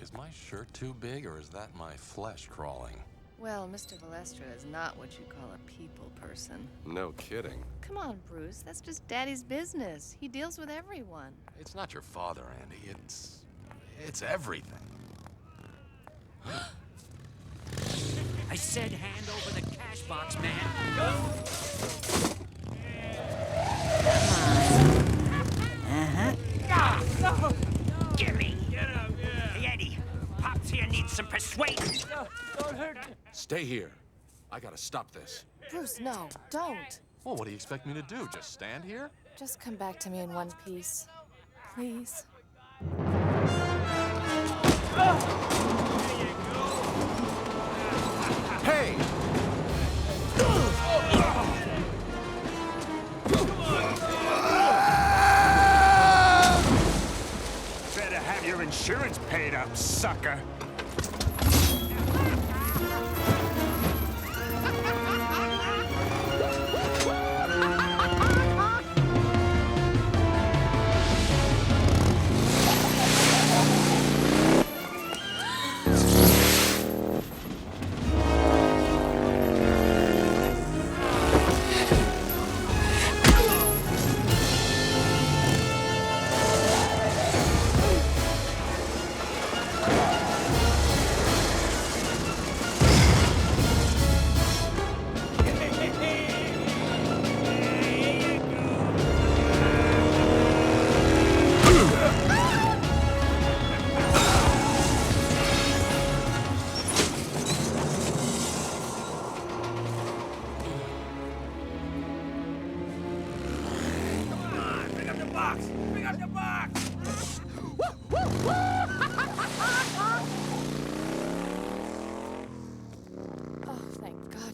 Is my shirt too big, or is that my flesh crawling? Well, Mr. Valestra is not what you call a people person. No kidding. Come on, Bruce. That's just Daddy's business. He deals with everyone. It's not your father, Andy. It's everything. I said hand over the cash box, man. No! Gimme! Hey, Eddie, Pops here needs some persuasion. No, don't hurt me. Stay here. I gotta stop this. Bruce, no, don't. Well, what do you expect me to do? Just stand here? Just come back to me in one piece. Please. Hey! Better have your insurance paid up, sucker.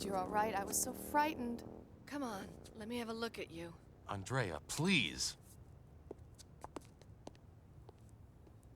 You're all right. I was so frightened. Come on, let me have a look at you. Andrea, please.